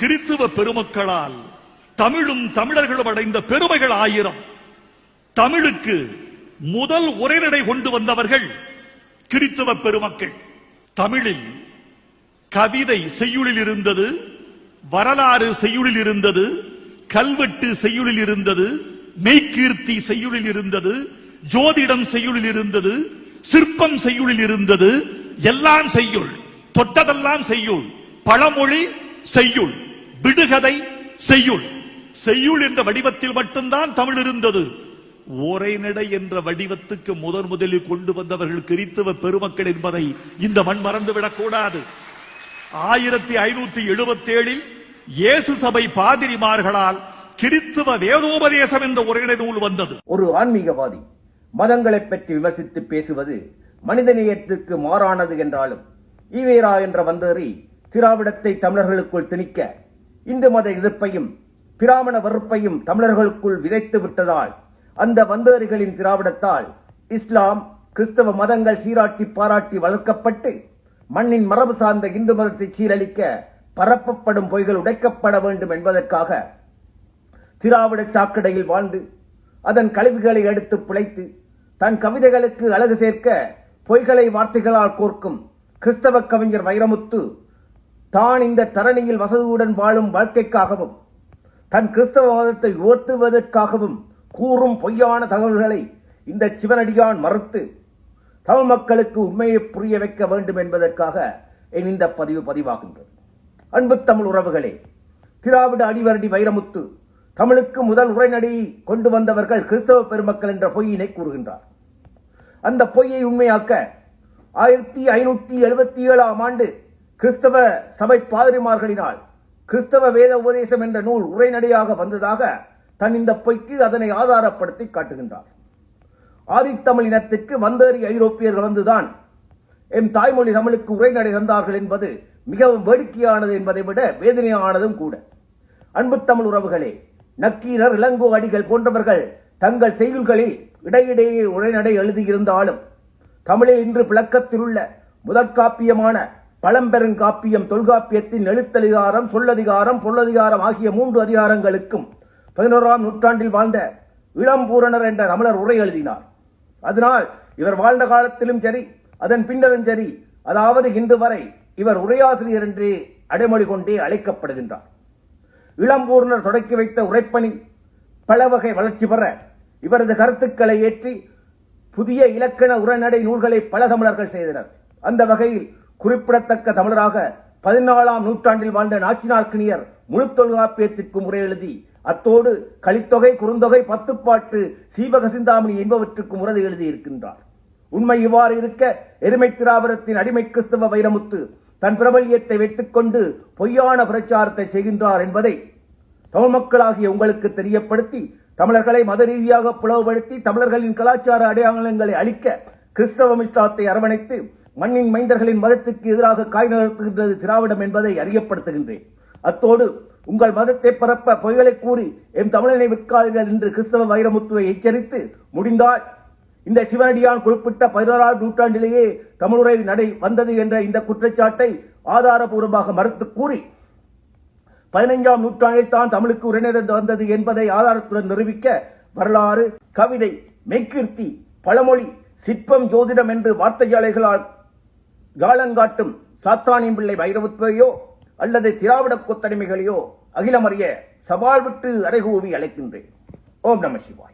கிறித்துவ பெருமக்களால் தமிழும் தமிழர்களும் அடைந்த பெருமைகள் 1000. தமிழுக்கு முதல் உரைநடை கொண்டு வந்தவர்கள் கிறித்துவ பெருமக்கள். தமிழில் கவிதை செய்யுளில் இருந்தது, வரலாறு செய்யுளில் இருந்தது, கல்வெட்டு செய்யுளில் இருந்தது, மெய்கீர்த்தி செய்யுளில் இருந்தது, ஜோதிடம் செய்யுளில் இருந்தது, சிற்பம் செய்யுளில் இருந்தது. எல்லாம் செய்யுள், தொட்டதெல்லாம் செய்யுள். பழமொழி செய்யுள், விடுகதை செய்யுள். செய்யுள் என்ற வடிவத்தில் மட்டும்தான் தமிழ் இருந்தது. உரைநடை என்ற வடிவத்துக்கு முதலில் கொண்டு வந்தவர்கள் கிறித்துவ பெருமக்கள் என்பதை இந்த மண் மறந்துவிடக் கூடாது. 1577 இயேசு சபை பாதிரிமார்களால் கிறித்துவ வேதோபதேசம் என்ற உரைநடை நூல் வந்தது. ஒரு ஆன்மீகவாதி மதங்களை பற்றி விமர்சித்து பேசுவது மனிதநேயத்திற்கு மாறானது என்றாலும் ஈவேரா என்ற வந்தேறி திராவிடத்தை தமிழர்களுக்குள் திணிக்க இந்து மத எதிர்ப்பையும் பிராமண வெறுப்பையும் தமிழர்களுக்குள் விதைத்து விட்டதால் அந்த வந்தேறிகளின் திராவிடத்தால் இஸ்லாம் கிறிஸ்தவ மதங்கள் சீராட்டி பாராட்டி வளர்க்கப்பட்டு மண்ணின் மரபு சார்ந்த இந்து மதத்தை சீரழிக்க பரப்பப்படும் பொய்கள் உடைக்கப்பட வேண்டும் என்பதற்காக திராவிட சாக்கடையில் வாழ்ந்து அதன் கழிவுகளை எடுத்து பிழைத்து தன் கவிதைகளுக்கு அழகு சேர்க்க பொய்களை வார்த்தைகளால் கோர்க்கும் கிறிஸ்தவ கவிஞர் வைரமுத்து தான் இந்த தரணியில் வசதியுடன் வாழும் வாழ்க்கைக்காகவும் தன் கிறிஸ்தவ மதத்தை உயர்த்துவதற்காகவும் கூறும் பொய்யான தகவல்களை இந்த சிவனடியான் மறுத்து தமிழ் மக்களுக்கு உண்மையை புரிய வைக்க வேண்டும் என்பதற்காக இந்த பதிவாகின்றது. அன்பு தமிழ் உறவுகளே, திராவிட அடிவரடி வைரமுத்து தமிழுக்கு முதல் உரைநடையை கொண்டு வந்தவர்கள் கிறிஸ்தவ பெருமக்கள் என்ற பொய்யினை கூறுகின்றார். அந்த பொய்யை உண்மையாக்க 1577 ஆண்டு கிறிஸ்தவ சபை பாதிரிமார்களினால் கிறிஸ்தவ வேத உபதேசம் என்ற நூல் உரைநடையாக வந்ததாக தன் இந்த பொய்க்கு அதனை ஆதாரப்படுத்தி காட்டுகின்றார். ஆதித்தமிழ் இனத்திற்கு வந்தேறி ஐரோப்பியர்கள் வந்துதான் எம் தாய்மொழி தமிழுக்கு உரைநடை தந்தார்கள் என்பது மிகவும் வேடிக்கையானது என்பதை விட வேதனையானதும் கூட. அன்பு தமிழ் உறவுகளே, நக்கீரர், இளங்கோ அடிகள் போன்றவர்கள் தங்கள் செய்யுள்களில் இடையிடையே உரைநடை எழுதியிருந்தாலும் தமிழில் இன்று புழக்கத்தில் உள்ள முதற் காப்பியமான பழம்பெருங்காப்பியம் தொல்காப்பியத்தின் எழுத்ததிகாரம், சொல்லதிகாரம், பொருளதிகாரம் ஆகிய 3 அதிகாரங்களுக்கும் 11ஆம் நூற்றாண்டில் வாழ்ந்த இளம்பூரணர் என்ற தமிழர் உரை எழுதினார். அதனால் இவர் வாழ்ந்த காலத்திலும் சரி, அதன் பின்னரும் சரி, அதாவது இன்று வரை இவர் உரையாசிரியர் என்று அடைமொழி கொண்டே அழைக்கப்படுகின்றார். இளம்பூரணர் தொடக்கி வைத்த உரைப்பணி பல வகை வளர்ச்சி பெற இவரது கருத்துக்களை ஏற்றி புதிய இலக்கண உரைநடை நூல்களை பல தமிழர்கள் செய்தனர். அந்த வகையில் குறிப்பிடத்தக்க தமிழராக 14ஆம் நூற்றாண்டில் வாழ்ந்த நாச்சினார்க்கினியர் முழு தொல்காப்பியத்திற்கு முறை எழுதி அத்தோடு கலித்தொகை, குறுந்தொகை, பத்துப்பாட்டு, சீவக சிந்தாமணி என்பவற்றுக்கு முறை எழுதியிருக்கின்றார். உண்மை இவ்வாறு இருக்க எருமை திராவிடத்தின் அடிமை கிறிஸ்தவ வைரமுத்து தன் பிரபல்யத்தை வைத்துக் கொண்டு பொய்யான பிரச்சாரத்தை செய்கின்றார் என்பதை தமிழ் மக்களாகிய உங்களுக்கு தெரியப்படுத்தி தமிழர்களை மத ரீதியாக பிளவுபடுத்தி தமிழர்களின் கலாச்சார அடையாளங்களை அளிக்க கிறிஸ்தவ இஸ்லாத்தை அரவணைத்து மண்ணின் மைந்தர்களின் மதத்திற்கு எதிராக காய் நகர்த்துகின்றது திராவிடம் என்பதை அறியப்படுத்துகின்றேன். அத்தோடு உங்கள் மதத்தை பரப்ப பொய்களை கூறி எம் தமிழனை விற்காதீர்கள் என்று கிறிஸ்தவ வைரமுத்துவை எச்சரித்து முடிந்தால் இந்த சிவனடியான் குறிப்பிட்ட 16ஆம் நூற்றாண்டிலேயே தமிழுரை நடை வந்தது என்ற இந்த குற்றச்சாட்டை ஆதாரபூர்வமாக மறுத்து கூறி 15ஆம் நூற்றாண்டில் தான் தமிழுக்கு உரைநடை வந்தது என்பதை ஆதாரத்துடன் நிரூபிக்க வரலாறு, கவிதை, மெய்கீர்த்தி, பழமொழி, சிற்பம், ஜோதிடம் என்று வார்த்தையாளைகளால் காலங்காட்டும் சாத்தானின் பிள்ளை வைரமுத்துவையோ அல்லது திராவிட கொத்தடிமைகளையோ அகிலம் அறிய சவால் விட்டு அறைகூவி அழைக்கின்றேன். ஓம் நம சிவாய்.